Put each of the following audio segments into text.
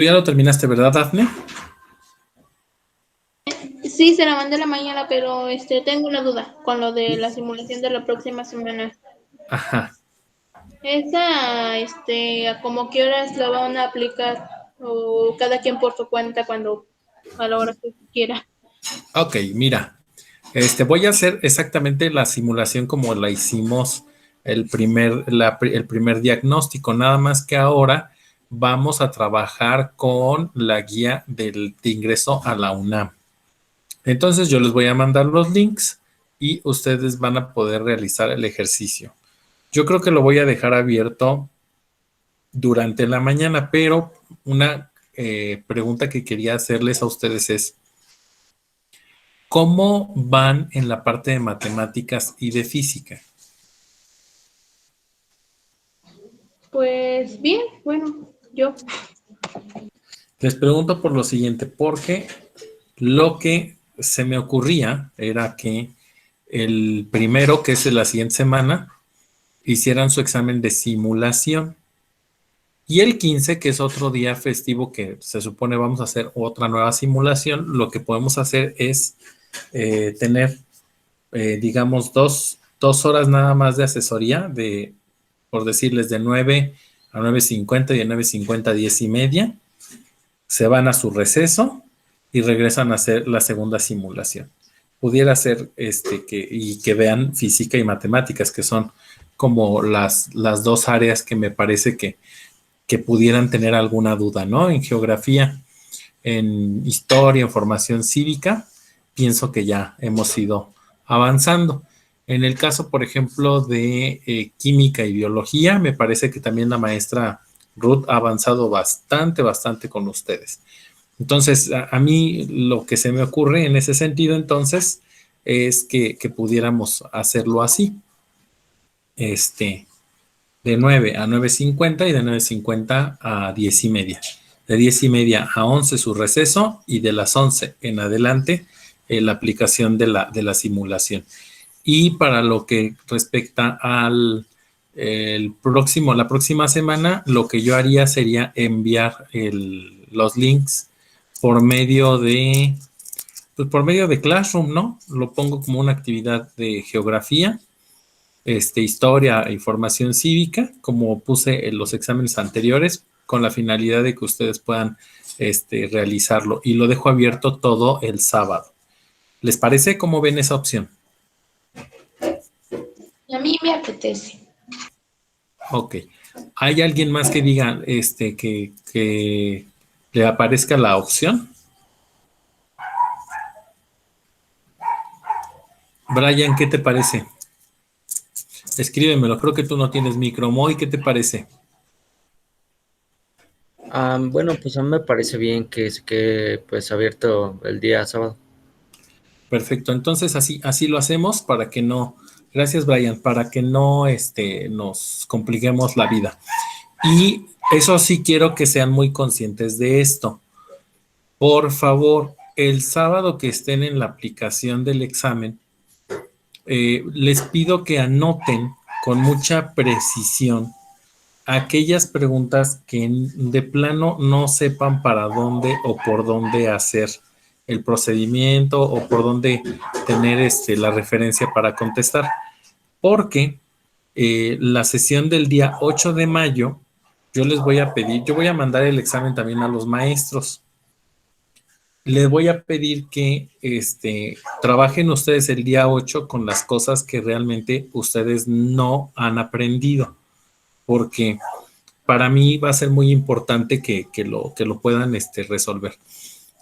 Tú ya lo terminaste, ¿verdad, Dafne? Sí, se la mandé la mañana, pero tengo una duda con lo de la simulación de la próxima semana. Ajá. Esa, ¿a como qué horas la van a aplicar? O cada quien por su cuenta cuando, a la hora que quiera. Ok, mira. Voy a hacer exactamente la simulación como la hicimos el primer diagnóstico, nada más que ahora vamos a trabajar con la guía de ingreso a la UNAM. Entonces yo les voy a mandar los links y ustedes van a poder realizar el ejercicio. Yo creo que lo voy a dejar abierto durante la mañana, pero una pregunta que quería hacerles a ustedes es, ¿cómo van en la parte de matemáticas y de física? Pues bien, bueno, yo. Les pregunto por lo siguiente, porque lo que se me ocurría era que el primero, que es de la siguiente semana, hicieran su examen de simulación. Y el 15, que es otro día festivo que se supone vamos a hacer otra nueva simulación, lo que podemos hacer es tener, digamos, dos horas nada más de asesoría, por decirles, de 9 a 9:50 y de 9:50 a 10:30. Se van a su receso y regresan a hacer la segunda simulación. Pudiera ser que vean física y matemáticas, que son como las dos áreas que me parece que pudieran tener alguna duda, ¿no? En geografía, en historia, en formación cívica, pienso que ya hemos ido avanzando. En el caso, por ejemplo, de química y biología, me parece que también la maestra Ruth ha avanzado bastante con ustedes. Entonces, a mí lo que se me ocurre en ese sentido, entonces, es que pudiéramos hacerlo así. De 9 a 9:50 y de 9:50 a 10:30. De 10:30 a 11 su receso y de las 11 en adelante la aplicación de la simulación. Y para lo que respecta al la próxima semana, lo que yo haría sería enviar los links por medio por medio de Classroom, ¿no? Lo pongo como una actividad de geografía, historia e información cívica, como puse en los exámenes anteriores, con la finalidad de que ustedes puedan realizarlo. Y lo dejo abierto todo el sábado. ¿Les parece? ¿Cómo ven esa opción? A mí me apetece. Ok. ¿Hay alguien más que diga que le aparezca la opción? Brian, ¿qué te parece? Escríbemelo, creo que tú no tienes micro. Moy, ¿qué te parece? Bueno, pues a mí me parece bien que se quede pues abierto el día sábado. Perfecto, entonces así lo hacemos para que no, gracias Brian, para que no nos compliquemos la vida. Y eso sí quiero que sean muy conscientes de esto. Por favor, el sábado que estén en la aplicación del examen, les pido que anoten con mucha precisión aquellas preguntas que de plano no sepan para dónde o por dónde hacer el procedimiento o por dónde tener la referencia para contestar. Porque la sesión del día 8 de mayo, yo les voy a pedir, yo voy a mandar el examen también a los maestros. Les voy a pedir que trabajen ustedes el día 8 con las cosas que realmente ustedes no han aprendido, porque para mí va a ser muy importante que lo puedan resolver.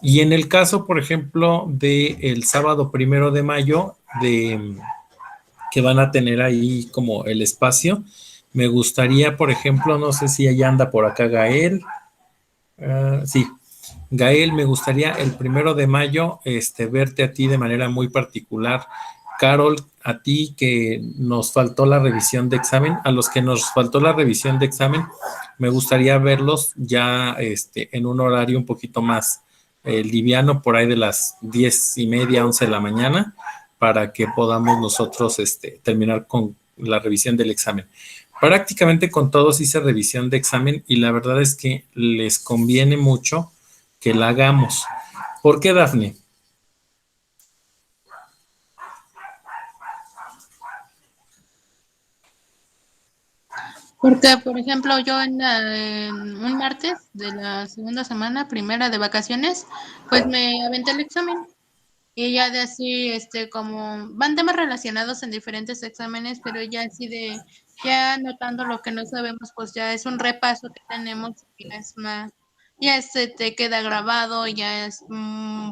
Y en el caso, por ejemplo, del sábado 1 de mayo, que van a tener ahí como el espacio, me gustaría, por ejemplo, no sé si allá anda por acá Gael. Sí, Gael, me gustaría el 1 de mayo verte a ti de manera muy particular. Carol, a ti que nos faltó la revisión de examen, a los que nos faltó la revisión de examen, me gustaría verlos ya en un horario un poquito más liviano, por ahí de las 10:30, 11 de la mañana, para que podamos nosotros terminar con la revisión del examen. Prácticamente con todos hice revisión de examen y la verdad es que les conviene mucho que la hagamos. ¿Por qué, Dafne? Porque, por ejemplo, yo en un martes de la segunda semana, primera de vacaciones, pues me aventé el examen. Y ya de así, como van temas relacionados en diferentes exámenes, pero ya así de, ya anotando lo que no sabemos, pues ya es un repaso que tenemos, y ya es una, ya se te queda grabado, ya es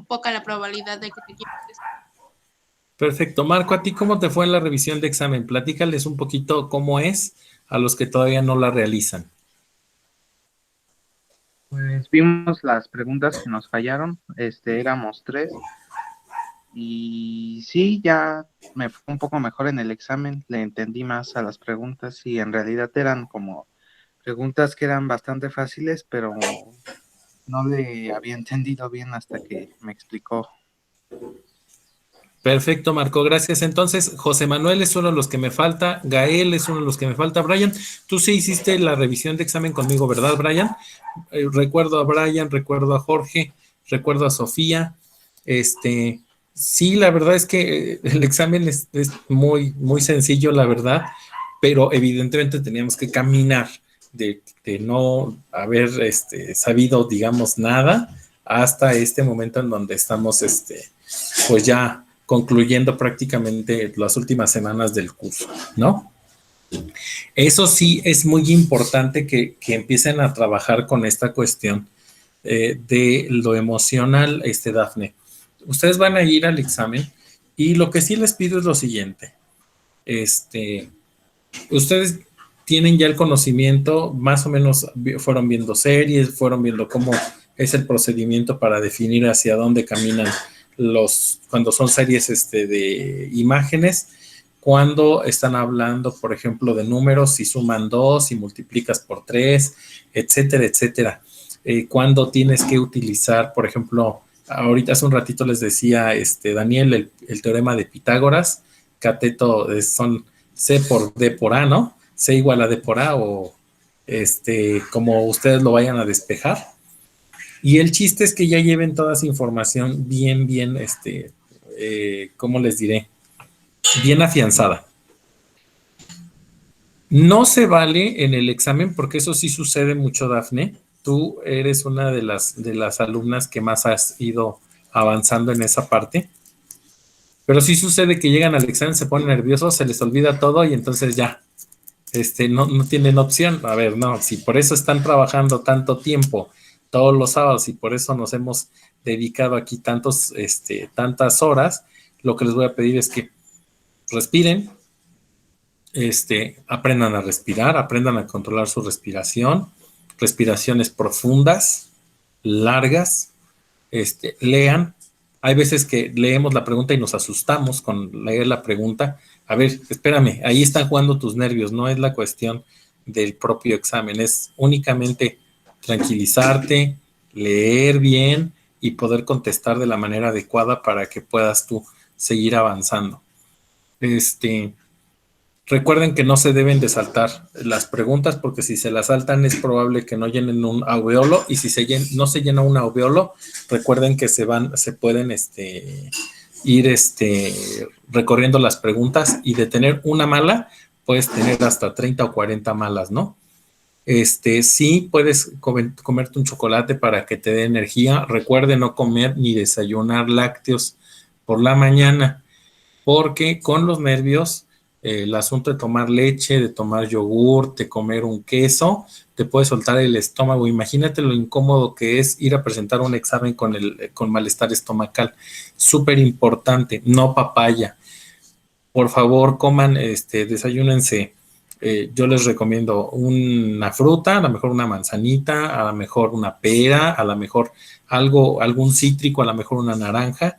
poca la probabilidad de que te equivoques. Perfecto. Marco, ¿a ti cómo te fue en la revisión de examen? Platícales un poquito cómo es a los que todavía no la realizan. Pues vimos las preguntas que nos fallaron, éramos 3, y sí, ya me fue un poco mejor en el examen, le entendí más a las preguntas y en realidad eran como preguntas que eran bastante fáciles, pero no le había entendido bien hasta que me explicó. Perfecto, Marco, gracias. Entonces, José Manuel es uno de los que me falta, Gael es uno de los que me falta. Brian, tú sí hiciste la revisión de examen conmigo, ¿verdad, Brian? Recuerdo a Brian, recuerdo a Jorge, recuerdo a Sofía. Sí, la verdad es que el examen es muy, muy sencillo, la verdad, pero evidentemente teníamos que caminar de no haber sabido, digamos, nada hasta este momento en donde estamos, pues ya concluyendo prácticamente las últimas semanas del curso, ¿no? Eso sí es muy importante que empiecen a trabajar con esta cuestión de lo emocional, Dafne. Ustedes van a ir al examen y lo que sí les pido es lo siguiente. Ustedes tienen ya el conocimiento, más o menos fueron viendo series, fueron viendo cómo es el procedimiento para definir hacia dónde caminan cuando son series de imágenes, cuando están hablando, por ejemplo, de números, si suman 2, si multiplicas por 3, etcétera, etcétera. Cuando tienes que utilizar, por ejemplo, ahorita hace un ratito les decía Daniel, el teorema de Pitágoras, cateto son C por D por A, ¿no? C igual a D por A o como ustedes lo vayan a despejar. Y el chiste es que ya lleven toda esa información bien, bien, ¿cómo les diré? Bien afianzada. No se vale en el examen, porque eso sí sucede mucho, Dafne. Tú eres una de las alumnas que más has ido avanzando en esa parte. Pero sí sucede que llegan al examen, se ponen nerviosos, se les olvida todo y entonces ya, no tienen opción. A ver, no, si por eso están trabajando tanto tiempo todos los sábados y por eso nos hemos dedicado aquí tantas horas, lo que les voy a pedir es que respiren, aprendan a respirar, aprendan a controlar su respiración, respiraciones profundas, largas, lean. Hay veces que leemos la pregunta y nos asustamos con leer la pregunta. A ver, espérame, ahí están jugando tus nervios, no es la cuestión del propio examen, es únicamente tranquilizarte, leer bien y poder contestar de la manera adecuada para que puedas tú seguir avanzando. Recuerden que no se deben de saltar las preguntas porque si se las saltan es probable que no llenen un alveolo y si no se llena un alveolo, recuerden que se pueden ir recorriendo las preguntas y de tener una mala, puedes tener hasta 30 o 40 malas, ¿no? Sí puedes comerte un chocolate para que te dé energía. Recuerde no comer ni desayunar lácteos por la mañana porque con los nervios el asunto de tomar leche, de tomar yogur, de comer un queso, te puede soltar el estómago. Imagínate lo incómodo que es ir a presentar un examen con malestar estomacal. Súper importante, no papaya. Por favor, coman, desayúnense. Yo les recomiendo una fruta, a lo mejor una manzanita, a lo mejor una pera, a lo mejor algún cítrico, a lo mejor una naranja.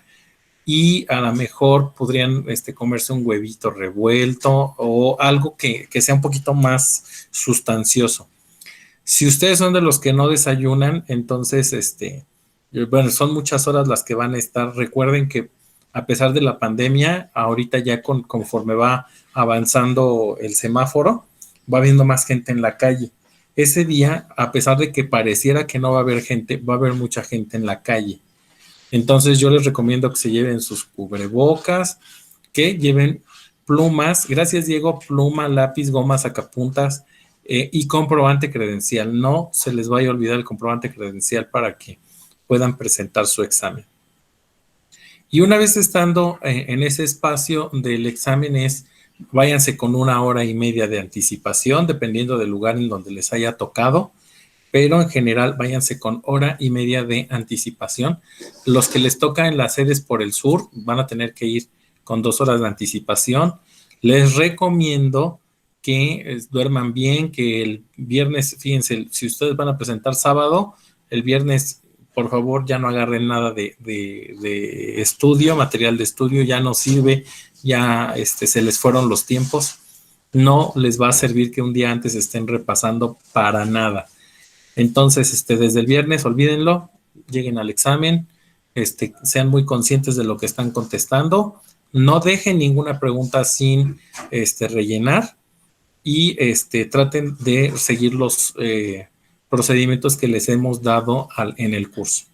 Y a lo mejor podrían comerse un huevito revuelto o algo que sea un poquito más sustancioso. Si ustedes son de los que no desayunan, entonces, bueno, son muchas horas las que van a estar. Recuerden que a pesar de la pandemia, ahorita ya conforme va avanzando el semáforo, va habiendo más gente en la calle. Ese día, a pesar de que pareciera que no va a haber gente, va a haber mucha gente en la calle. Entonces yo les recomiendo que se lleven sus cubrebocas, que lleven plumas, gracias Diego, pluma, lápiz, goma, sacapuntas y comprobante credencial. No se les vaya a olvidar el comprobante credencial para que puedan presentar su examen. Y una vez estando en ese espacio del examen váyanse con 1 hora y media de anticipación, dependiendo del lugar en donde les haya tocado, pero en general váyanse con 1 hora y media de anticipación. Los que les toca en las sedes por el sur van a tener que ir con 2 horas de anticipación. Les recomiendo que duerman bien, que el viernes, fíjense, si ustedes van a presentar sábado, el viernes, por favor, ya no agarren nada de estudio, material de estudio, ya no sirve, ya se les fueron los tiempos. No les va a servir que un día antes estén repasando para nada. Entonces, desde el viernes, olvídenlo, lleguen al examen, sean muy conscientes de lo que están contestando, no dejen ninguna pregunta sin rellenar y traten de seguir los procedimientos que les hemos dado en el curso.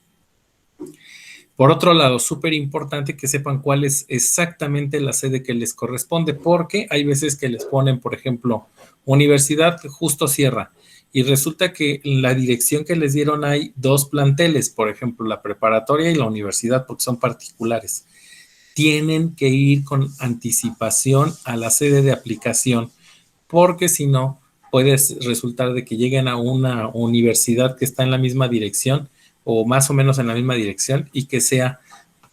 Por otro lado, súper importante que sepan cuál es exactamente la sede que les corresponde, porque hay veces que les ponen, por ejemplo, Universidad Justo Sierra, y resulta que en la dirección que les dieron hay 2 planteles, por ejemplo, la preparatoria y la universidad, porque son particulares. Tienen que ir con anticipación a la sede de aplicación, porque si no, puede resultar de que lleguen a una universidad que está en la misma dirección o más o menos en la misma dirección y que sea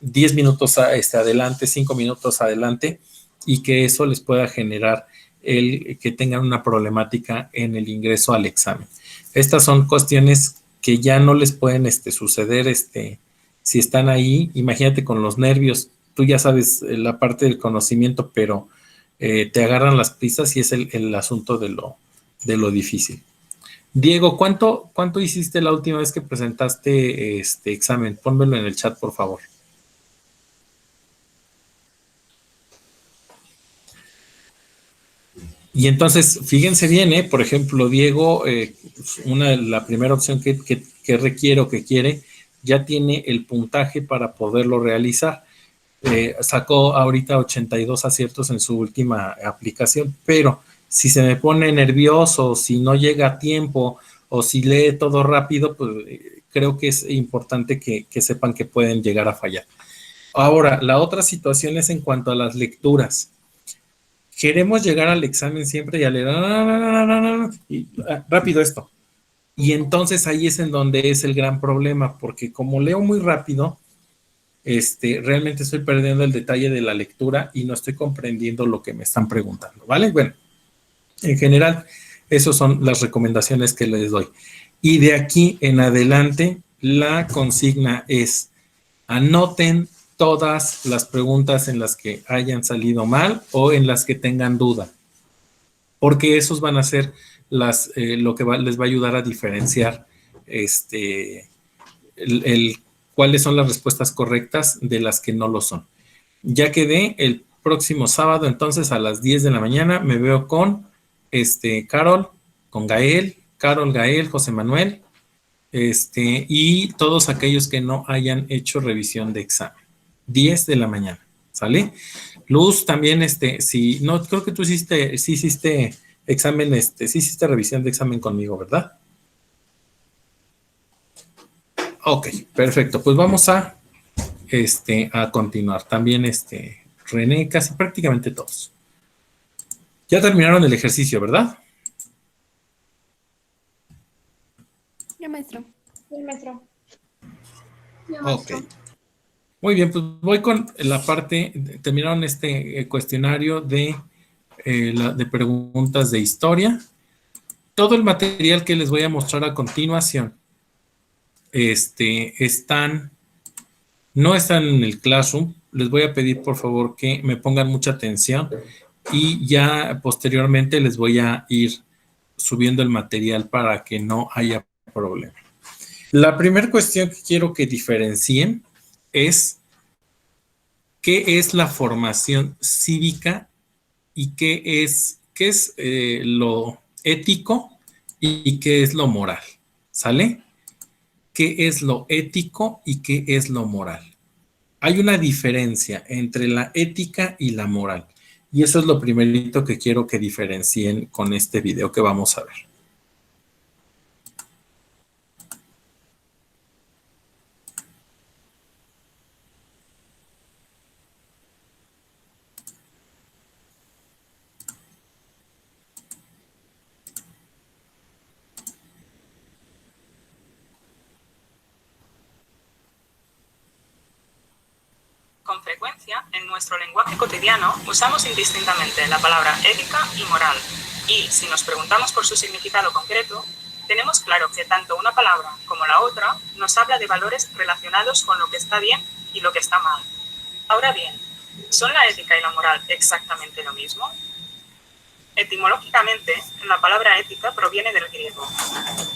10 minutos adelante, 5 minutos adelante y que eso les pueda generar que tengan una problemática en el ingreso al examen. Estas son cuestiones que ya no les pueden suceder si están ahí. Imagínate con los nervios, tú ya sabes la parte del conocimiento, pero te agarran las prisas y es el asunto de lo difícil. Diego, ¿cuánto hiciste la última vez que presentaste este examen? Pónmelo en el chat, por favor. Y entonces, fíjense bien, por ejemplo, Diego, la primera opción que requiere o que quiere, ya tiene el puntaje para poderlo realizar. Sacó ahorita 82 aciertos en su última aplicación, pero si se me pone nervioso, si no llega a tiempo o si lee todo rápido, pues creo que es importante que sepan que pueden llegar a fallar. Ahora, la otra situación es en cuanto a las lecturas. Queremos llegar al examen siempre y a leer rápido esto. Y entonces ahí es en donde es el gran problema, porque como leo muy rápido, realmente estoy perdiendo el detalle de la lectura y no estoy comprendiendo lo que me están preguntando, ¿vale? Bueno, en general, esas son las recomendaciones que les doy. Y de aquí en adelante, la consigna es: anoten todas las preguntas en las que hayan salido mal o en las que tengan duda, porque esos van a ser lo que les va a ayudar a diferenciar cuáles son las respuestas correctas de las que no lo son. Ya quedé el próximo sábado, entonces a las 10 de la mañana me veo con Carol, con Gael, José Manuel, y todos aquellos que no hayan hecho revisión de examen. 10 de la mañana, ¿sale? Luz, también, si no, creo que tú sí hiciste examen, sí hiciste revisión de examen conmigo, ¿verdad? Ok, perfecto. Pues vamos a continuar. También, René, casi prácticamente todos. Ya terminaron el ejercicio, ¿verdad? Ya, maestro. Ok. Muy bien, pues voy con la parte, terminaron cuestionario de preguntas de historia. Todo el material que les voy a mostrar a continuación no están en el Classroom. Les voy a pedir, por favor, que me pongan mucha atención y ya posteriormente les voy a ir subiendo el material para que no haya problema. La primera cuestión que quiero que diferencien es qué es la formación cívica y qué es ético y qué es lo moral. ¿Sale? ¿Qué es lo ético y qué es lo moral? Hay una diferencia entre la ética y la moral. Y eso es lo primerito que quiero que diferencien con este video que vamos a ver. Con frecuencia, en nuestro lenguaje cotidiano, usamos indistintamente la palabra ética y moral. Y, si nos preguntamos por su significado concreto, tenemos claro que tanto una palabra como la otra nos habla de valores relacionados con lo que está bien y lo que está mal. Ahora bien, ¿son la ética y la moral exactamente lo mismo? Etimológicamente, la palabra ética proviene del griego.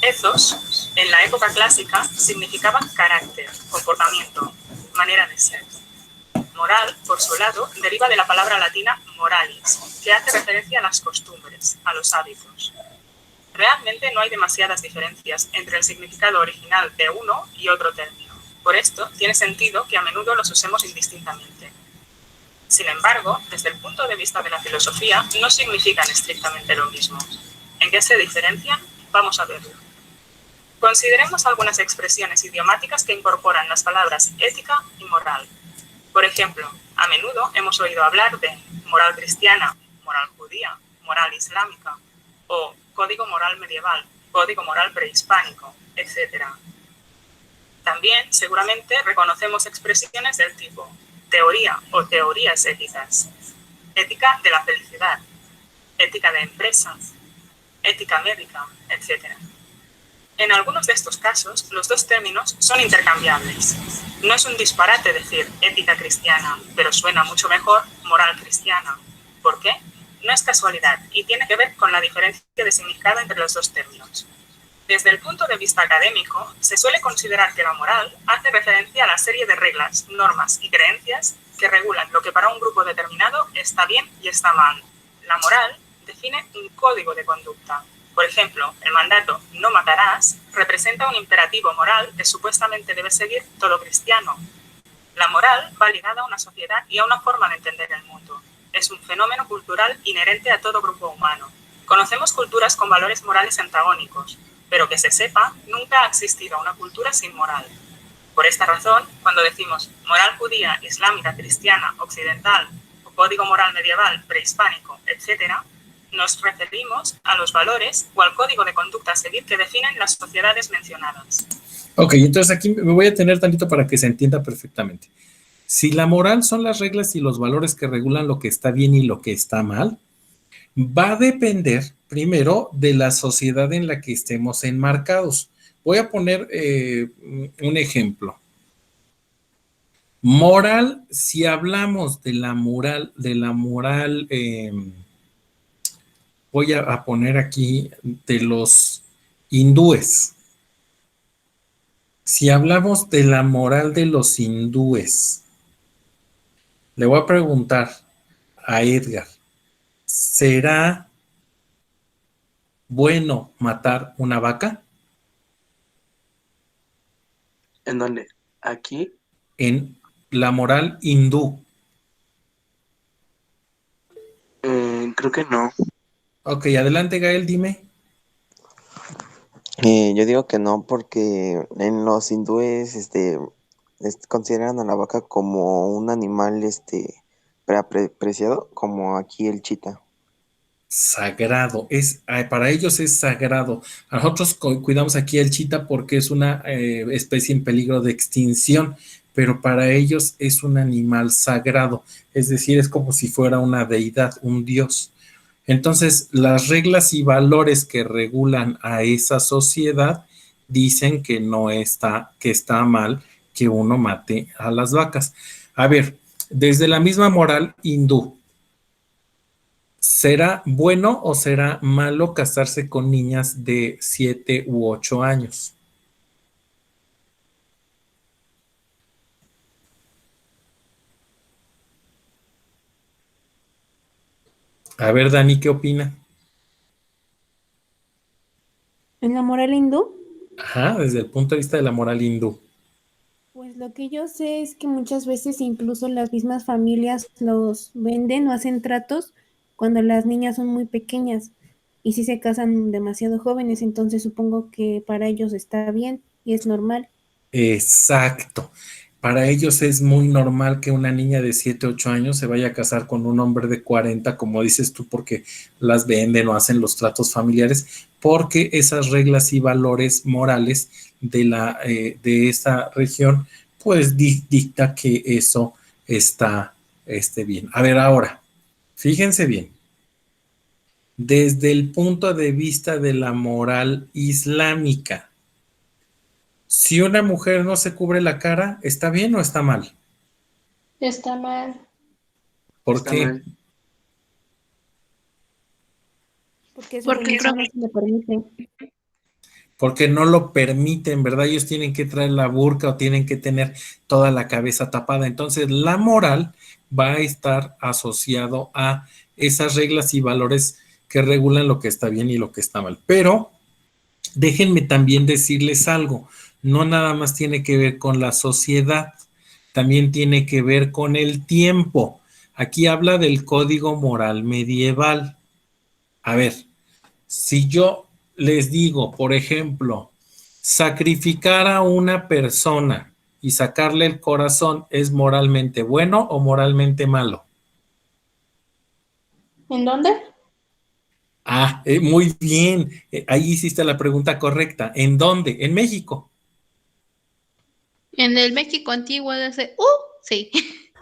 Ethos, en la época clásica, significaba carácter, comportamiento, manera de ser. Moral, por su lado, deriva de la palabra latina moralis, que hace referencia a las costumbres, a los hábitos. Realmente no hay demasiadas diferencias entre el significado original de uno y otro término. Por esto, tiene sentido que a menudo los usemos indistintamente. Sin embargo, desde el punto de vista de la filosofía, no significan estrictamente lo mismo. ¿En qué se diferencian? Vamos a verlo. Consideremos algunas expresiones idiomáticas que incorporan las palabras ética y moral. Por ejemplo, a menudo hemos oído hablar de moral cristiana, moral judía, moral islámica, o código moral medieval, código moral prehispánico, etc. También, seguramente, reconocemos expresiones del tipo teoría o teorías éticas, ética de la felicidad, ética de empresa, ética médica, etc. En algunos de estos casos, los dos términos son intercambiables. No es un disparate decir ética cristiana, pero suena mucho mejor moral cristiana. ¿Por qué? No es casualidad y tiene que ver con la diferencia de significado entre los dos términos. Desde el punto de vista académico, se suele considerar que la moral hace referencia a la serie de reglas, normas y creencias que regulan lo que para un grupo determinado está bien y está mal. La moral define un código de conducta. Por ejemplo, el mandato «no matarás» representa un imperativo moral que supuestamente debe seguir todo cristiano. La moral va ligada a una sociedad y a una forma de entender el mundo. Es un fenómeno cultural inherente a todo grupo humano. Conocemos culturas con valores morales antagónicos, pero que se sepa, nunca ha existido una cultura sin moral. Por esta razón, cuando decimos moral judía, islámica, cristiana, occidental, o código moral medieval, prehispánico, etc., nos referimos a los valores o al código de conducta a seguir que definen las sociedades mencionadas. Ok, entonces aquí me voy a tener tantito para que se entienda perfectamente. Si la moral son las reglas y los valores que regulan lo que está bien y lo que está mal, va a depender primero de la sociedad en la que estemos enmarcados. Voy a poner un ejemplo. Moral, si hablamos de la moral, voy a poner aquí de los hindúes. Si hablamos de la moral de los hindúes, le voy a preguntar a Edgar, ¿será bueno matar una vaca? ¿En dónde? ¿Aquí? En la moral hindú. Creo que no. Ok, adelante Gael, dime. Yo digo que no, porque en los hindúes, consideran a la vaca como un animal, preciado, como aquí el chita. Sagrado, para ellos es sagrado. A nosotros cuidamos aquí el chita porque es una especie en peligro de extinción, pero para ellos es un animal sagrado, es decir, es como si fuera una deidad, un dios. Entonces, las reglas y valores que regulan a esa sociedad dicen que no está, que está mal que uno mate a las vacas. A ver, desde la misma moral hindú, ¿será bueno o será malo casarse con niñas de 7 u 8 años? A ver, Dani, ¿qué opina? En la moral hindú, Ajá, desde el punto de vista de la moral hindú. pues lo que yo sé es que muchas veces incluso las mismas familias los venden o hacen tratos cuando las niñas son muy pequeñas y si se casan demasiado jóvenes, entonces supongo que para ellos está bien y es normal. Exacto. Para ellos es muy normal que una niña de 7, 8 años se vaya a casar con un hombre de 40, como dices tú, porque las venden o hacen los tratos familiares, porque esas reglas y valores morales de esa región, pues dicta que eso está bien. A ver, ahora, fíjense bien, desde el punto de vista de la moral islámica, si una mujer no se cubre la cara, ¿está bien o está mal? Está mal. ¿Por Está qué? mal. Porque su Porque religión no se lo permite. Porque no lo permiten, ¿verdad? Ellos tienen que traer la burka o tienen que tener toda la cabeza tapada. Entonces, la moral va a estar asociado a esas reglas y valores que regulan lo que está bien y lo que está mal. Pero déjenme también decirles algo, no nada más tiene que ver con la sociedad, también tiene que ver con el tiempo. Aquí habla del código moral medieval. A ver, si yo les digo, por ejemplo, sacrificar a una persona y sacarle el corazón, ¿es moralmente bueno o moralmente malo? ¿En dónde? Ah, muy bien. Ahí hiciste la pregunta correcta. ¿En dónde? En México. En el México antiguo de hace, sí,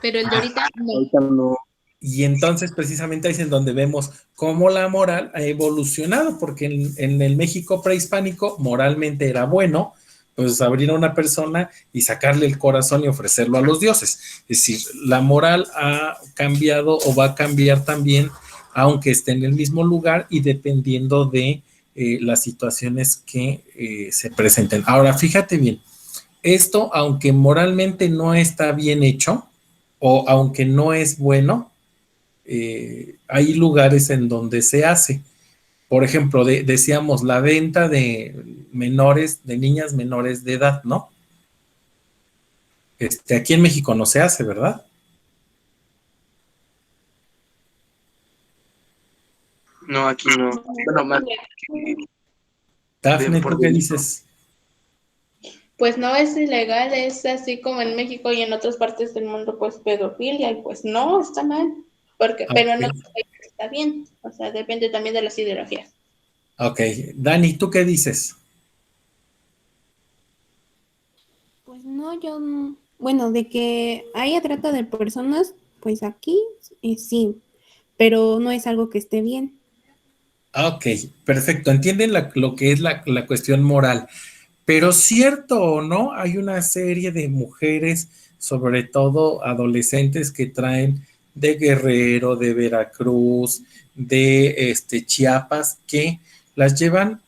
pero el de Ah, ahorita no. Ahorita no. y entonces precisamente ahí es en donde vemos cómo la moral ha evolucionado, porque en el México prehispánico moralmente era bueno, pues abrir a una persona y sacarle el corazón y ofrecerlo a los dioses. Es decir, la moral ha cambiado o va a cambiar también, aunque esté en el mismo lugar y dependiendo de las situaciones que se presenten. Ahora, fíjate bien, esto, aunque moralmente no está bien hecho o aunque no es bueno, hay lugares en donde se hace. Por ejemplo, decíamos la venta de menores, de niñas menores de edad, ¿no? Aquí en México no se hace, ¿verdad? No, aquí no. Bueno, más Dafne, por ¿tú qué delito. dices? Pues no es ilegal, es así como en México y en otras partes del mundo, pues pedofilia, y pues no, está mal, porque, pero no Ok, está bien, o sea, depende también de las ideologías. ok. Dani, ¿tú qué dices? Pues no, bueno, de que haya trata de personas, pues aquí sí, pero no es algo que esté bien. Ok, perfecto. Entienden lo que es la cuestión moral. Pero cierto o no, hay una serie de mujeres, sobre todo adolescentes, que traen de Guerrero, de Veracruz, de Chiapas, que las llevan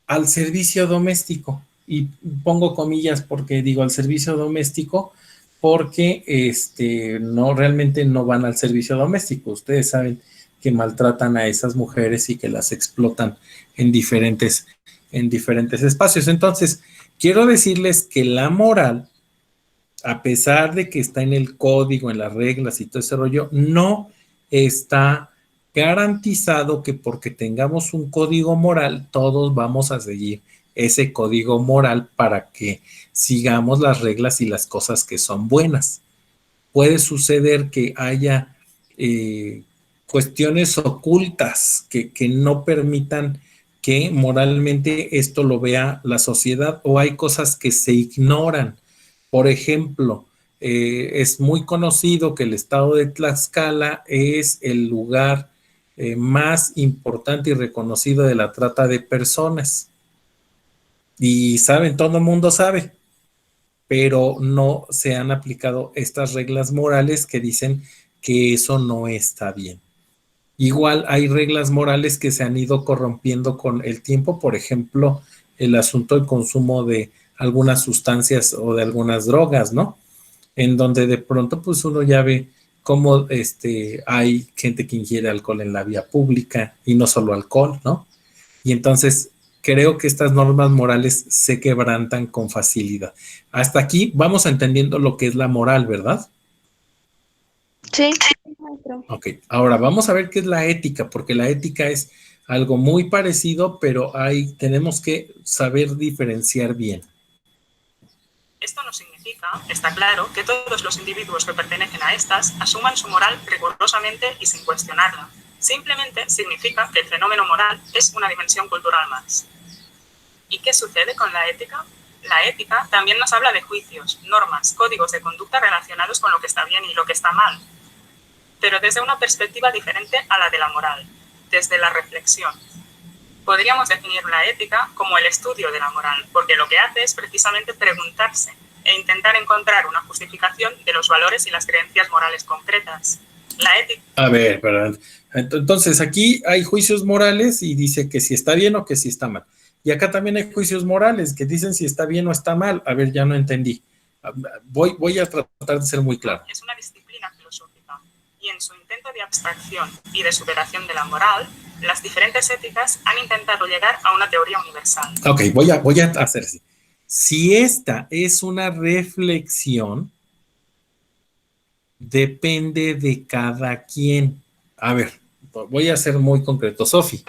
al servicio doméstico. Y pongo comillas porque digo al servicio doméstico, porque no realmente no van al servicio doméstico. Ustedes saben que maltratan a esas mujeres y que las explotan en en diferentes espacios. Entonces, quiero decirles que la moral, a pesar de que está en el código, en las reglas y todo ese rollo, no está garantizado que porque tengamos un código moral, todos vamos a seguir ese código moral para que sigamos las reglas y las cosas que son buenas. Puede suceder que haya cuestiones ocultas que no permitan que moralmente esto lo vea la sociedad o hay cosas que se ignoran. Por ejemplo, es muy conocido que el estado de Tlaxcala es el lugar más importante y reconocido de la trata de personas. Y saben, todo el mundo sabe, pero no se han aplicado estas reglas morales que dicen que eso no está bien. Igual hay reglas morales que se han ido corrompiendo con el tiempo, por ejemplo, el asunto del consumo de algunas sustancias o de algunas drogas, ¿no? En donde de pronto pues uno ya ve cómo hay gente que ingiere alcohol en la vía pública y no solo alcohol, ¿no? Y entonces creo que estas normas morales se quebrantan con facilidad. Hasta aquí vamos entendiendo lo que es la moral, ¿verdad? Sí. Ok, ahora vamos a ver qué es la ética, porque la ética es algo muy parecido, pero tenemos que saber diferenciar bien. Esto no significa, está claro, que todos los individuos que pertenecen a estas asuman su moral rigurosamente y sin cuestionarla. Simplemente significa que el fenómeno moral es una dimensión cultural más. ¿Y qué sucede con la ética? La ética también nos habla de juicios, normas, códigos de conducta relacionados con lo que está bien y lo que está mal, pero desde una perspectiva diferente a la de la moral, desde la reflexión. Podríamos definir la ética como el estudio de la moral, porque lo que hace es precisamente preguntarse e intentar encontrar una justificación de los valores y las creencias morales concretas. La ética... A ver, perdón. Entonces aquí hay juicios morales y dice que si está bien o que si está mal. Y acá también hay juicios morales que dicen si está bien o está mal. A ver, ya no entendí. Voy a tratar de ser muy claro. Es una disciplina filosófica y en su intento de abstracción y de superación de la moral, las diferentes éticas han intentado llegar a una teoría universal. Ok, voy a hacer así. Si esta es una reflexión, depende de cada quien. A ver, voy a ser muy concreto. Sofi,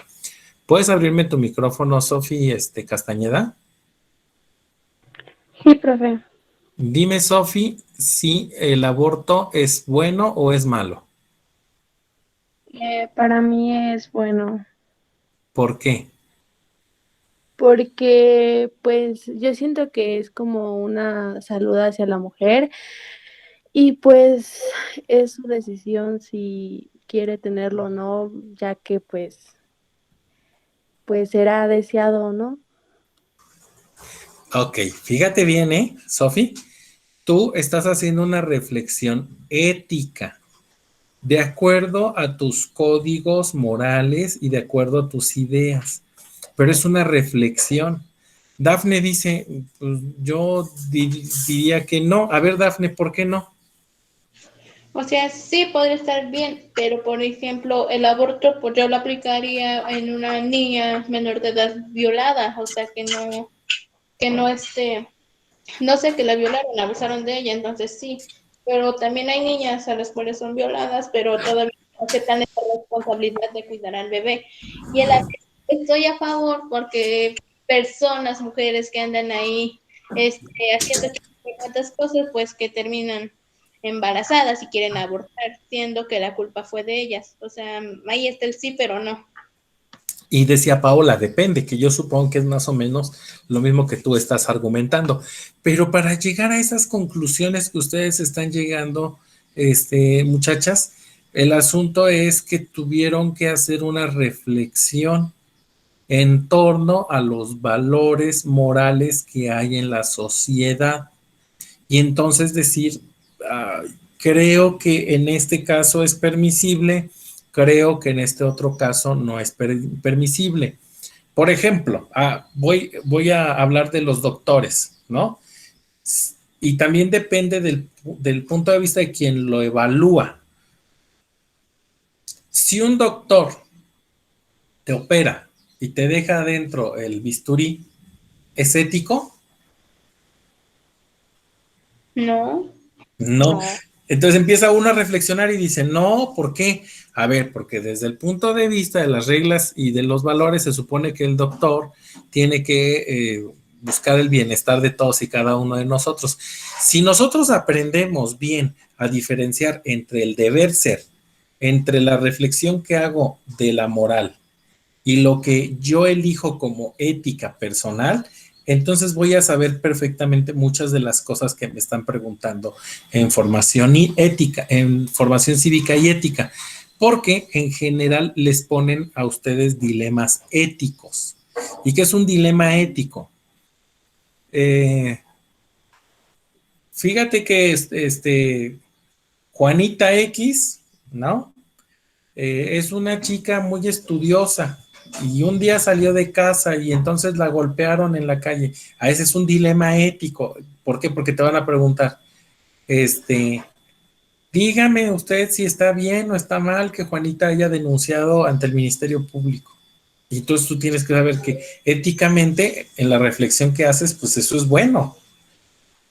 ¿puedes abrirme tu micrófono, Sofi Castañeda? Sí, profe. Dime, Sofi, si el aborto es bueno o es malo. Para mí es bueno, ¿Por qué? porque pues yo siento que es como una salud hacia la mujer y pues es su decisión si quiere tenerlo o no, ya que pues será deseado o no. Ok, fíjate bien, Sofi, tú estás haciendo una reflexión ética de acuerdo a tus códigos morales y de acuerdo a tus ideas, pero es una reflexión. Dafne dice, pues yo diría que no. A ver, Dafne, ¿por qué no? O sea, sí podría estar bien, pero por ejemplo, el aborto, pues yo lo aplicaría en una niña menor de edad violada, o sea, no sé, que la violaron, abusaron de ella, entonces sí, pero también hay niñas a las cuales son violadas, pero todavía no aceptan esa responsabilidad de cuidar al bebé. Y estoy a favor porque personas, mujeres que andan ahí haciendo tantas cosas, pues que terminan embarazadas y quieren abortar, siendo que la culpa fue de ellas. O sea, ahí está el sí, pero no. Y decía Paola, depende, que yo supongo que es más o menos lo mismo que tú estás argumentando. Pero para llegar a esas conclusiones que ustedes están llegando, muchachas, el asunto es que tuvieron que hacer una reflexión en torno a los valores morales que hay en la sociedad. Y entonces decir, creo que en este caso es permisible, creo que en este otro caso no es permisible. Por ejemplo, voy a hablar de los doctores, ¿no? Y también depende del punto de vista de quien lo evalúa. Si un doctor te opera y te deja adentro el bisturí, ¿es ético? No. No. Entonces empieza uno a reflexionar y dice, no, ¿por qué? A ver, porque desde el punto de vista de las reglas y de los valores se supone que el doctor tiene que buscar el bienestar de todos y cada uno de nosotros. Si nosotros aprendemos bien a diferenciar entre el deber ser, entre la reflexión que hago de la moral y lo que yo elijo como ética personal, entonces voy a saber perfectamente muchas de las cosas que me están preguntando en formación y ética, en formación cívica y ética, porque en general les ponen a ustedes dilemas éticos. ¿Y qué es un dilema ético? Fíjate que Juanita X, ¿no? Es una chica muy estudiosa y un día salió de casa y entonces la golpearon en la calle. A ese es un dilema ético. ¿Por qué? Porque te van a preguntar, dígame usted si está bien o está mal que Juanita haya denunciado ante el Ministerio Público. Y entonces tú tienes que saber que éticamente, en la reflexión que haces, pues eso es bueno,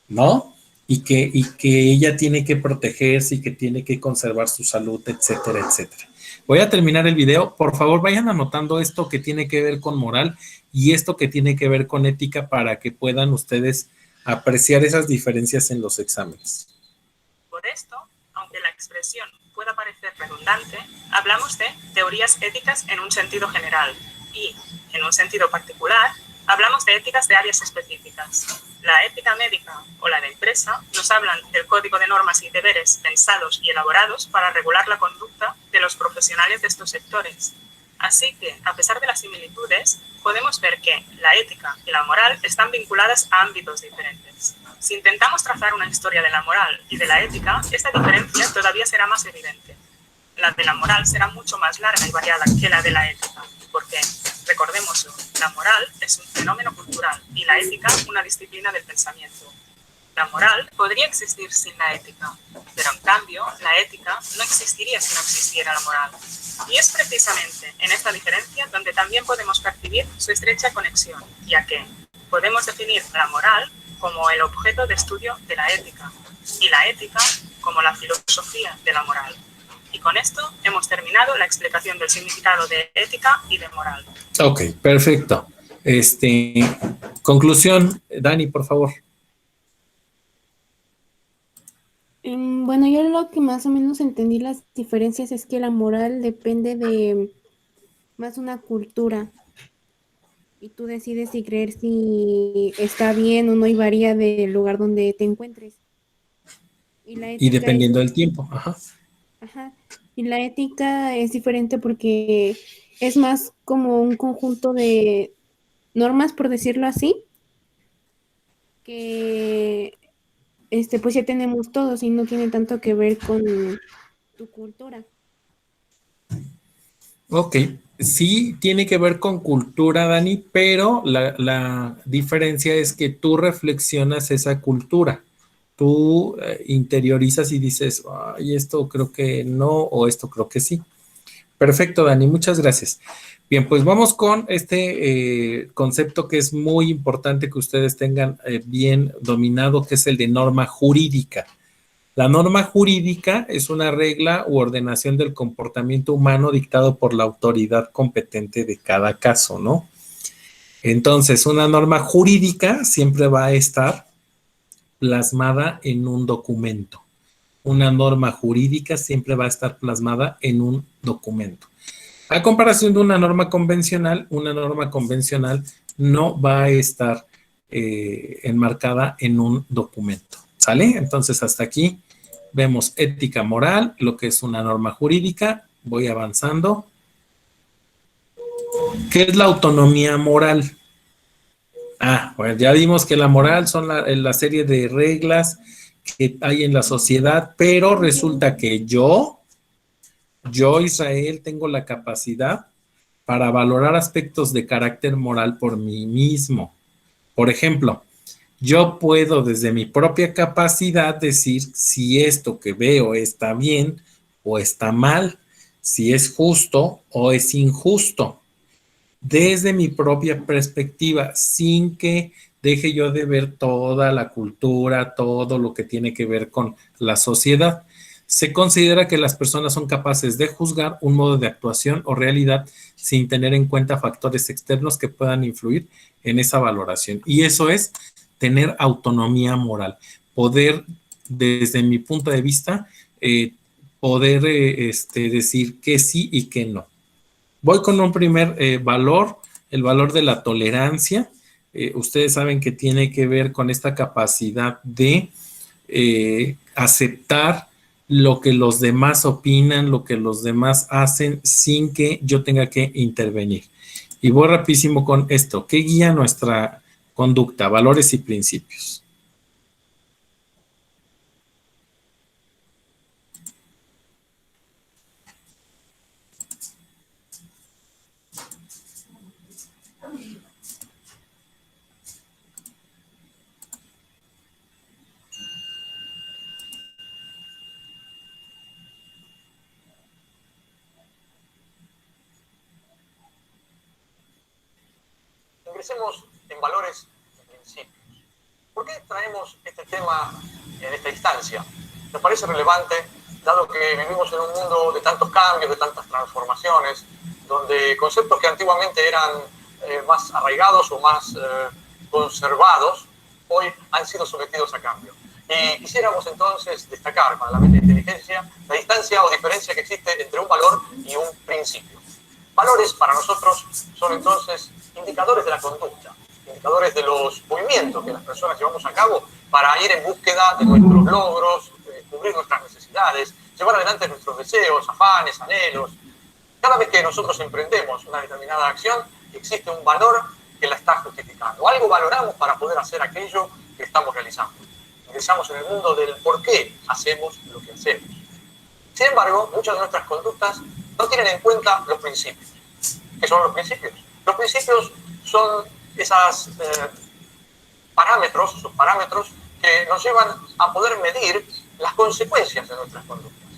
¿no? Y que ella tiene que protegerse y que tiene que conservar su salud, etcétera, etcétera. Voy a terminar el video. Por favor, vayan anotando esto que tiene que ver con moral y esto que tiene que ver con ética para que puedan ustedes apreciar esas diferencias en los exámenes. Por esto, aunque la expresión pueda parecer redundante, hablamos de teorías éticas en un sentido general y, en un sentido particular, hablamos de éticas de áreas específicas. La ética médica o la de empresa nos hablan del código de normas y deberes pensados y elaborados para regular la conducta de los profesionales de estos sectores. Así que, a pesar de las similitudes, podemos ver que la ética y la moral están vinculadas a ámbitos diferentes. Si intentamos trazar una historia de la moral y de la ética, esta diferencia todavía será más evidente. La de la moral será mucho más larga y variada que la de la ética, porque, recordémoslo, la moral es un fenómeno cultural y la ética una disciplina del pensamiento. La moral podría existir sin la ética, pero en cambio, la ética no existiría si no existiera la moral. Y es precisamente en esta diferencia donde también podemos percibir su estrecha conexión, ya que podemos definir la moral como el objeto de estudio de la ética y la ética como la filosofía de la moral. Y con esto hemos terminado la explicación del significado de ética y de moral. Ok, perfecto. Conclusión, Dani, por favor. Bueno, yo lo que más o menos entendí las diferencias es que la moral depende de más una cultura y tú decides si creer si está bien o no y varía del lugar donde te encuentres. Y la Y ética dependiendo del tiempo. Ajá. ajá, y la ética es diferente porque es más como un conjunto de normas, por decirlo así, que pues ya tenemos todos y no tiene tanto que ver con tu cultura. Ok, sí tiene que ver con cultura, Dani, pero la diferencia es que tú reflexionas esa cultura. Tú interiorizas y dices, ay, esto creo que no o esto creo que sí. Perfecto, Dani, muchas gracias. Bien, pues vamos con este concepto que es muy importante que ustedes tengan bien dominado, que es el de norma jurídica. La norma jurídica es una regla u ordenación del comportamiento humano dictado por la autoridad competente de cada caso, ¿no? Entonces, una norma jurídica siempre va a estar plasmada en un documento. Una norma jurídica siempre va a estar plasmada en un documento. A comparación de una norma convencional no va a estar enmarcada en un documento. ¿Sale? Entonces, hasta aquí vemos ética moral, lo que es una norma jurídica. Voy avanzando. ¿Qué es la autonomía moral? Bueno, ya vimos que la moral son la serie de reglas que hay en la sociedad, pero resulta que yo, Israel, tengo la capacidad para valorar aspectos de carácter moral por mí mismo. Por ejemplo, yo puedo desde mi propia capacidad decir si esto que veo está bien o está mal, si es justo o es injusto, desde mi propia perspectiva, sin que deje yo de ver toda la cultura, todo lo que tiene que ver con la sociedad. Se considera que las personas son capaces de juzgar un modo de actuación o realidad sin tener en cuenta factores externos que puedan influir en esa valoración. Y eso es tener autonomía moral, poder, desde mi punto de vista, poder decir que sí y que no. Voy con un primer valor, el valor de la tolerancia. Ustedes saben que tiene que ver con esta capacidad de aceptar lo que los demás opinan, lo que los demás hacen sin que yo tenga que intervenir. Y voy rapidísimo con esto. ¿Qué guía nuestra conducta? Valores y principios. Pensemos en valores y principios. ¿Por qué traemos este tema en esta instancia? Me parece relevante, dado que vivimos en un mundo de tantos cambios, de tantas transformaciones, donde conceptos que antiguamente eran más arraigados o más conservados, hoy han sido sometidos a cambio. Y quisiéramos entonces destacar para la metainteligencia la distancia o diferencia que existe entre un valor y un principio. Valores para nosotros son entonces indicadores de la conducta, indicadores de los movimientos que las personas llevamos a cabo para ir en búsqueda de nuestros logros, cubrir nuestras necesidades, llevar adelante nuestros deseos, afanes, anhelos. Cada vez que nosotros emprendemos una determinada acción, existe un valor que la está justificando. Algo valoramos para poder hacer aquello que estamos realizando. Ingresamos en el mundo del por qué hacemos lo que hacemos. Sin embargo, muchas de nuestras conductas no tienen en cuenta los principios. ¿Qué son los principios? Los principios son esos parámetros que nos llevan a poder medir las consecuencias de nuestras conductas.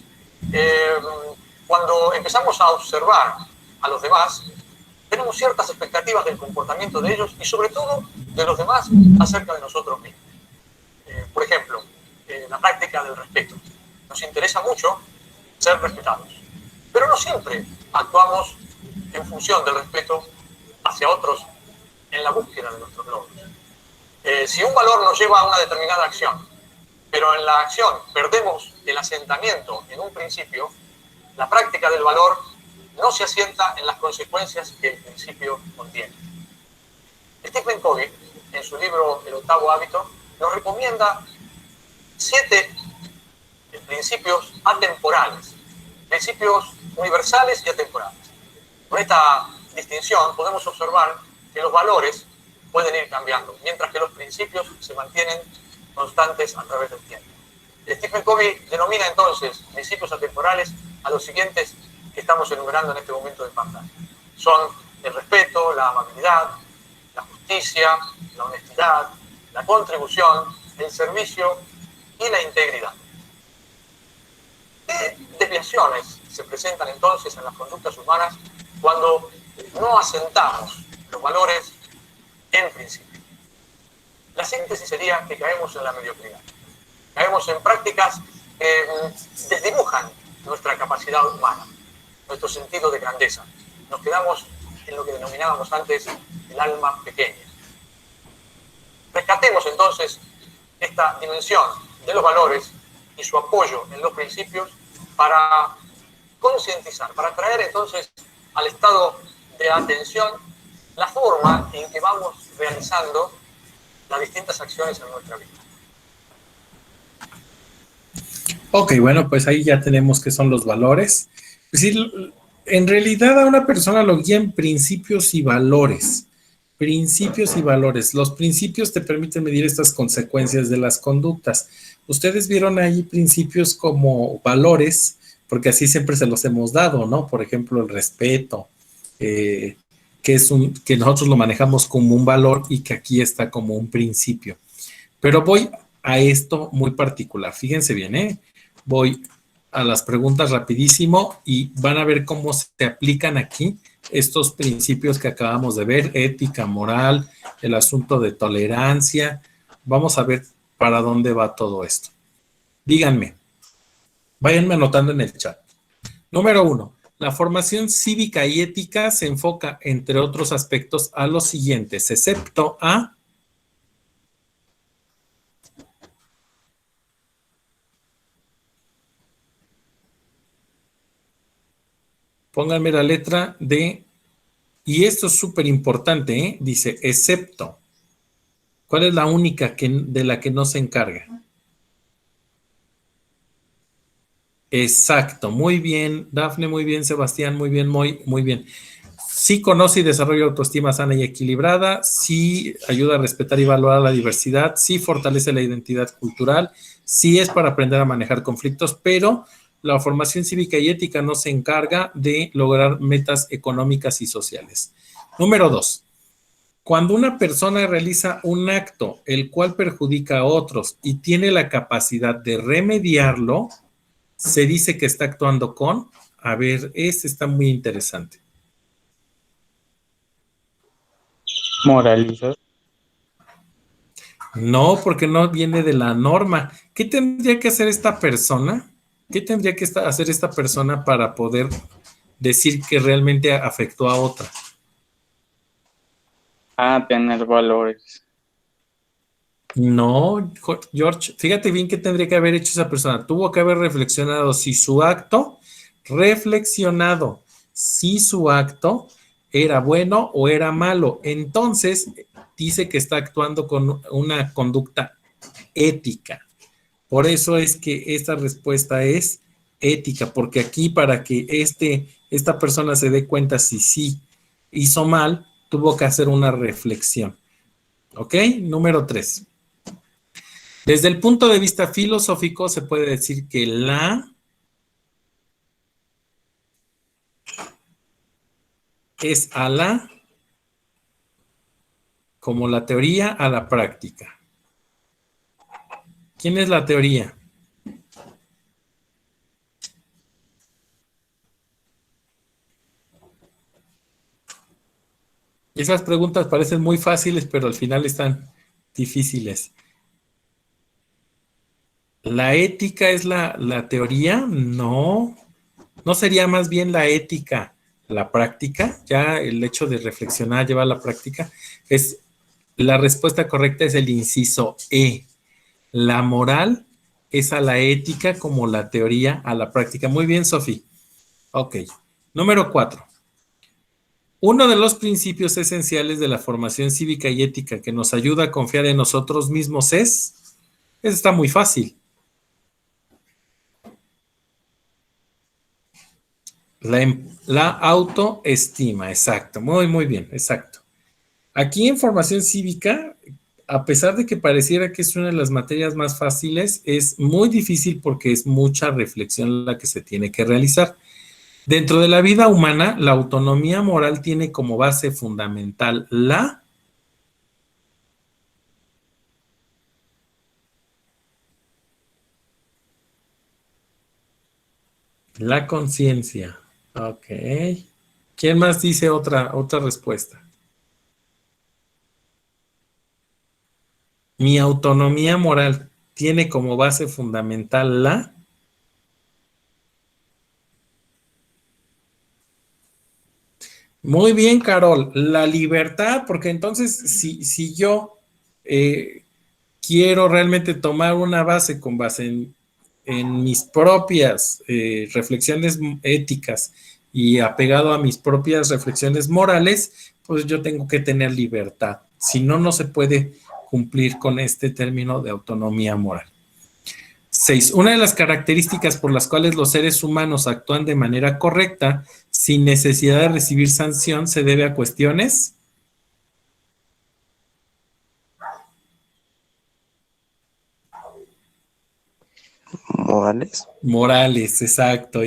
Cuando empezamos a observar a los demás, tenemos ciertas expectativas del comportamiento de ellos y sobre todo de los demás acerca de nosotros mismos. Por ejemplo, la práctica del respeto. Nos interesa mucho ser respetados, pero no siempre actuamos en función del respeto hacia otros en la búsqueda de nuestros logros. Si un valor nos lleva a una determinada acción, pero en la acción perdemos el asentamiento en un principio, la práctica del valor no se asienta en las consecuencias que el principio contiene. Stephen Covey, en su libro El octavo hábito, nos recomienda 7 principios atemporales, principios universales y atemporales. Con esta distinción podemos observar que los valores pueden ir cambiando, mientras que los principios se mantienen constantes a través del tiempo. Stephen Covey denomina entonces principios atemporales a los siguientes que estamos enumerando en este momento de pantalla. Son el respeto, la amabilidad, la justicia, la honestidad, la contribución, el servicio y la integridad. ¿Qué desviaciones se presentan entonces en las conductas humanas cuando no asentamos los valores en principio? La síntesis sería que caemos en la mediocridad. Caemos en prácticas que desdibujan nuestra capacidad humana, nuestro sentido de grandeza. Nos quedamos en lo que denominábamos antes el alma pequeña. Rescatemos entonces esta dimensión de los valores y su apoyo en los principios para concientizar, para traer entonces al estado de atención la forma en que vamos realizando las distintas acciones en nuestra vida. Ok, bueno, pues ahí ya tenemos qué son los valores. Es decir, en realidad a una persona lo guían principios y valores. Principios y valores. Los principios te permiten medir estas consecuencias de las conductas. Ustedes vieron ahí principios como valores, porque así siempre se los hemos dado, ¿no? Por ejemplo, el respeto, que nosotros lo manejamos como un valor y que aquí está como un principio. Pero voy a esto muy particular. Fíjense bien, ¿eh? Voy a las preguntas rapidísimo y van a ver cómo se aplican aquí estos principios que acabamos de ver, ética, moral, el asunto de tolerancia. Vamos a ver para dónde va todo esto. Díganme, váyanme anotando en el chat. Número 1, la formación cívica y ética se enfoca, entre otros aspectos, a los siguientes, excepto a... Pónganme la letra D, y esto es súper importante, ¿eh? Dice, excepto. ¿Cuál es la única de la que no se encarga? Exacto, muy bien, Dafne, muy bien, Sebastián, muy bien, muy bien. Sí conoce y desarrolla autoestima sana y equilibrada, sí ayuda a respetar y valorar la diversidad, sí fortalece la identidad cultural, sí es para aprender a manejar conflictos, pero la formación cívica y ética no se encarga de lograr metas económicas y sociales. Número 2. Cuando una persona realiza un acto el cual perjudica a otros y tiene la capacidad de remediarlo, se dice que está actuando con... A ver, este está muy interesante. Moralizar. No, porque no viene de la norma. ¿Qué tendría que hacer esta persona? ¿Qué tendría que hacer esta persona para poder decir que realmente afectó a otra? Tener valores. No, George, fíjate bien qué tendría que haber hecho esa persona. Tuvo que haber reflexionado si su acto era bueno o era malo. Entonces, dice que está actuando con una conducta ética. Por eso es que esta respuesta es ética, porque aquí para que esta persona se dé cuenta si sí hizo mal, tuvo que hacer una reflexión. ¿Ok? Número 3. Desde el punto de vista filosófico, se puede decir que la es a la, como la teoría, a la práctica. ¿Quién es la teoría? Esas preguntas parecen muy fáciles, pero al final están difíciles. ¿La ética es la teoría? No. ¿No sería más bien la ética la práctica? Ya el hecho de reflexionar, llevar a la práctica, la respuesta correcta es el inciso E. La moral es a la ética como la teoría a la práctica. Muy bien, Sofía. Ok. Número 4. Uno de los principios esenciales de la formación cívica y ética que nos ayuda a confiar en nosotros mismos eso está muy fácil. La autoestima, exacto. Muy, muy bien, exacto. Aquí en formación cívica, a pesar de que pareciera que es una de las materias más fáciles, es muy difícil porque es mucha reflexión la que se tiene que realizar. Dentro de la vida humana, la autonomía moral tiene como base fundamental la conciencia. Ok. ¿Quién más dice otra respuesta? Mi autonomía moral tiene como base fundamental la... Muy bien, Carol. La libertad, porque entonces si yo quiero realmente tomar una base con base en mis propias reflexiones éticas y apegado a mis propias reflexiones morales, pues yo tengo que tener libertad. Si no, no se puede cumplir con este término de autonomía moral. 6. Una de las características por las cuales los seres humanos actúan de manera correcta sin necesidad de recibir sanción se debe a cuestiones morales. Morales, exacto.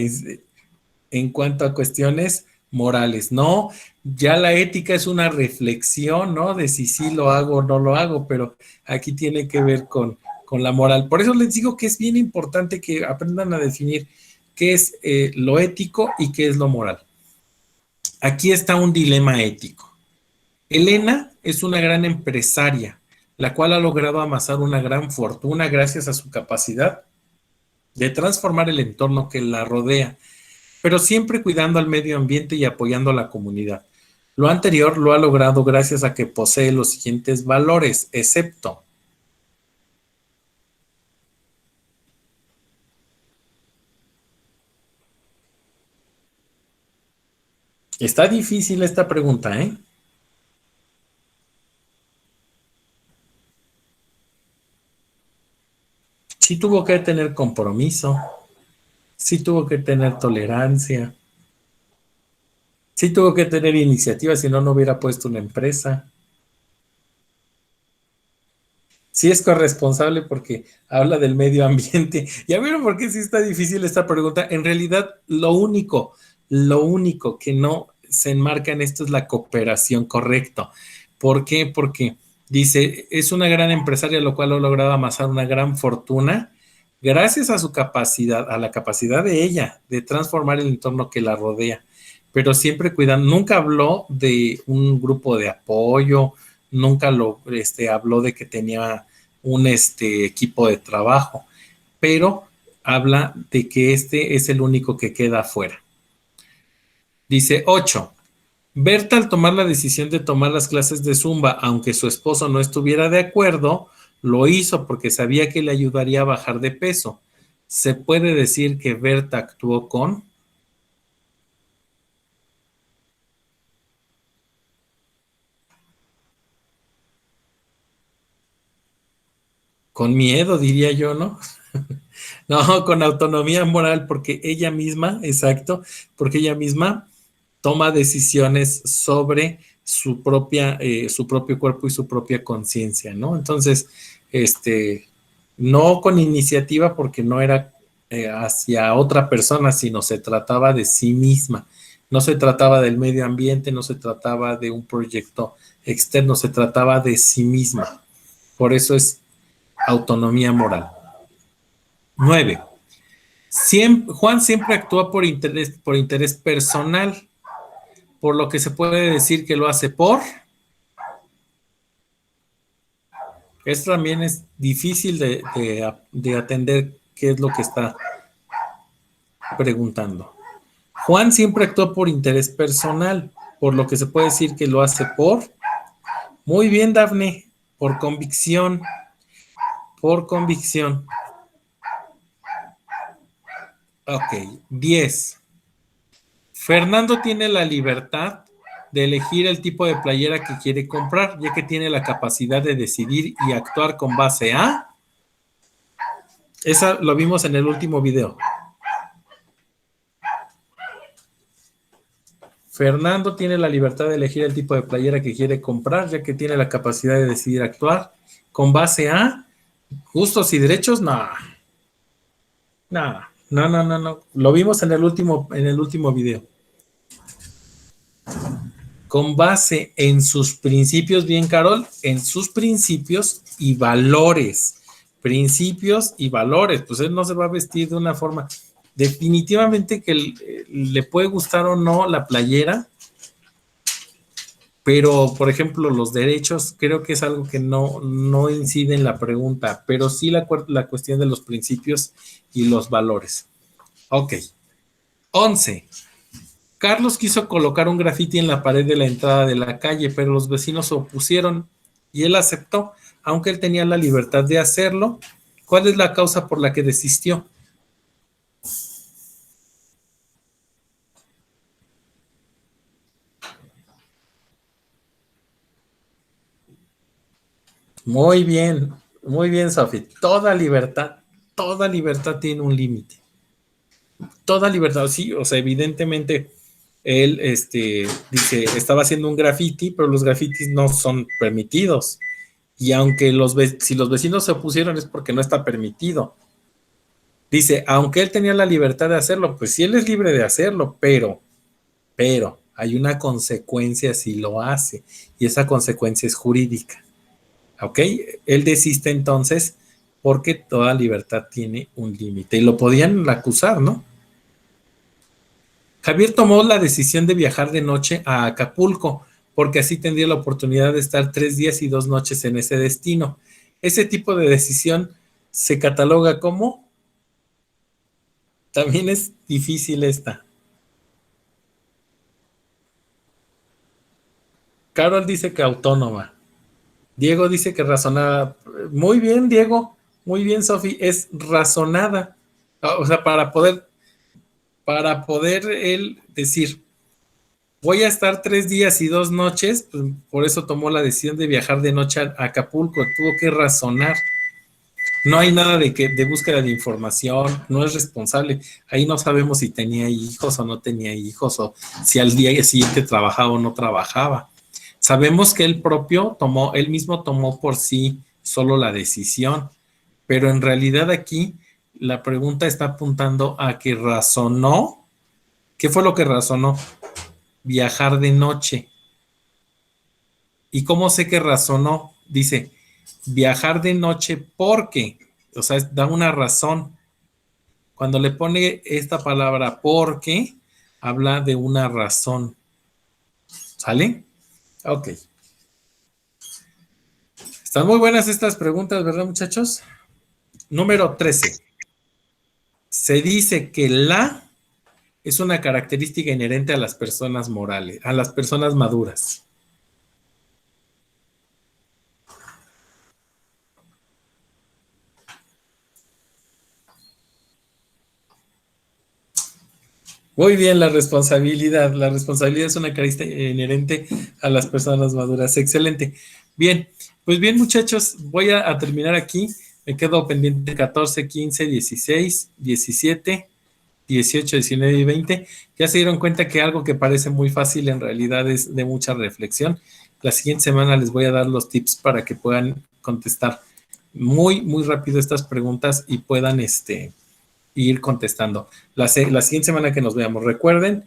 En cuanto a cuestiones morales, no, ya la ética es una reflexión, ¿no? De si sí lo hago o no lo hago, pero aquí tiene que ver con la moral. Por eso les digo que es bien importante que aprendan a definir qué es lo ético y qué es lo moral. Aquí está un dilema ético. Elena es una gran empresaria, la cual ha logrado amasar una gran fortuna gracias a su capacidad de transformar el entorno que la rodea, pero siempre cuidando al medio ambiente y apoyando a la comunidad. Lo anterior lo ha logrado gracias a que posee los siguientes valores, excepto está difícil esta pregunta, ¿eh? Sí tuvo que tener compromiso, sí tuvo que tener tolerancia, sí tuvo que tener iniciativa, si no, no hubiera puesto una empresa. Sí es corresponsable porque habla del medio ambiente. ¿Ya vieron por qué sí está difícil esta pregunta? En realidad, lo único que no se enmarca en esto es la cooperación, correcto. ¿Por qué? Porque dice, es una gran empresaria, lo cual ha logrado amasar una gran fortuna gracias a su capacidad, a la capacidad de ella de transformar el entorno que la rodea, pero siempre cuidando. Nunca habló de un grupo de apoyo, nunca lo habló de que tenía un equipo de trabajo, pero habla de que este es el único que queda afuera. Dice 8. Berta, al tomar la decisión de tomar las clases de Zumba, aunque su esposo no estuviera de acuerdo, lo hizo porque sabía que le ayudaría a bajar de peso. ¿Se puede decir que Berta actuó con miedo, diría yo, ¿no? No, con autonomía moral, porque ella misma, exacto, porque ella misma toma decisiones sobre su propio cuerpo y su propia conciencia, ¿no? Entonces, no con iniciativa porque no era hacia otra persona, sino se trataba de sí misma. No se trataba del medio ambiente, no se trataba de un proyecto externo, se trataba de sí misma. Por eso es autonomía moral. 9. Juan siempre actúa por interés personal, por lo que se puede decir que lo hace por. Esto también es difícil de atender qué es lo que está preguntando. Juan siempre actúa por interés personal, por lo que se puede decir que lo hace por. Muy bien, Dafne, por convicción. Por convicción. Ok, 10. Fernando tiene la libertad de elegir el tipo de playera que quiere comprar, ya que tiene la capacidad de decidir y actuar con base a. Esa lo vimos en el último video. Fernando tiene la libertad de elegir el tipo de playera que quiere comprar, ya que tiene la capacidad de decidir actuar con base a gustos y derechos. No. Lo vimos en el último video. Con base en sus principios, bien, Carol, en sus principios y valores. Principios y valores. Pues él no se va a vestir de una forma. Definitivamente que le puede gustar o no la playera, pero, por ejemplo, los derechos creo que es algo que no incide en la pregunta, pero sí la cuestión de los principios y los valores. Ok. 11. Carlos quiso colocar un grafiti en la pared de la entrada de la calle, pero los vecinos se opusieron y él aceptó, aunque él tenía la libertad de hacerlo. ¿Cuál es la causa por la que desistió? Muy bien, Sofi. Toda libertad tiene un límite. Toda libertad, sí, o sea, evidentemente él dice, estaba haciendo un graffiti, pero los grafitis no son permitidos. Y aunque si los vecinos se opusieron es porque no está permitido. Dice, aunque él tenía la libertad de hacerlo, pues sí, él es libre de hacerlo, pero hay una consecuencia si lo hace, y esa consecuencia es jurídica. ¿Ok? Él desiste entonces porque toda libertad tiene un límite. Y lo podían acusar, ¿no? Javier tomó la decisión de viajar de noche a Acapulco, porque así tendría la oportunidad de estar 3 días y 2 noches en ese destino. Ese tipo de decisión se cataloga como. También es difícil esta. Carol dice que autónoma. Diego dice que razonada. Muy bien, Diego. Muy bien, Sofi. Es razonada. O sea, para poder él decir, voy a estar 3 días y 2 noches, pues por eso tomó la decisión de viajar de noche a Acapulco. Tuvo que razonar. No hay nada de búsqueda de información, no es responsable. Ahí no sabemos si tenía hijos o no tenía hijos, o si al día siguiente trabajaba o no trabajaba. Sabemos que él mismo tomó por sí solo la decisión, pero en realidad aquí la pregunta está apuntando a que razonó. ¿Qué fue lo que razonó? Viajar de noche. ¿Y cómo sé que razonó? Dice, viajar de noche porque, o sea, da una razón. Cuando le pone esta palabra porque, habla de una razón. ¿Sale? Ok. Están muy buenas estas preguntas, ¿verdad, muchachos? Número 13. Se dice que la es una característica inherente a las personas morales, a las personas maduras. Muy bien, la responsabilidad. La responsabilidad es una característica inherente a las personas maduras. Excelente. Bien, pues bien, muchachos, voy a terminar aquí. Me quedo pendiente 14, 15, 16, 17, 18, 19 y 20. Ya se dieron cuenta que algo que parece muy fácil en realidad es de mucha reflexión. La siguiente semana les voy a dar los tips para que puedan contestar muy, muy rápido estas preguntas y puedan ir contestando. La siguiente semana que nos veamos, recuerden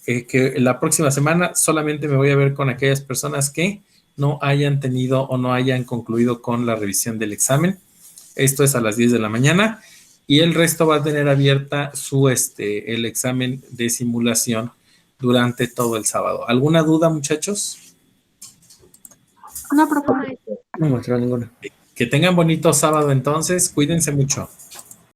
que la próxima semana solamente me voy a ver con aquellas personas que no hayan tenido o no hayan concluido con la revisión del examen. Esto es a las 10 de la mañana y el resto va a tener abierta el examen de simulación durante todo el sábado. ¿Alguna duda, muchachos? Una propuesta. No muestra ninguna. Que tengan bonito sábado entonces, cuídense mucho.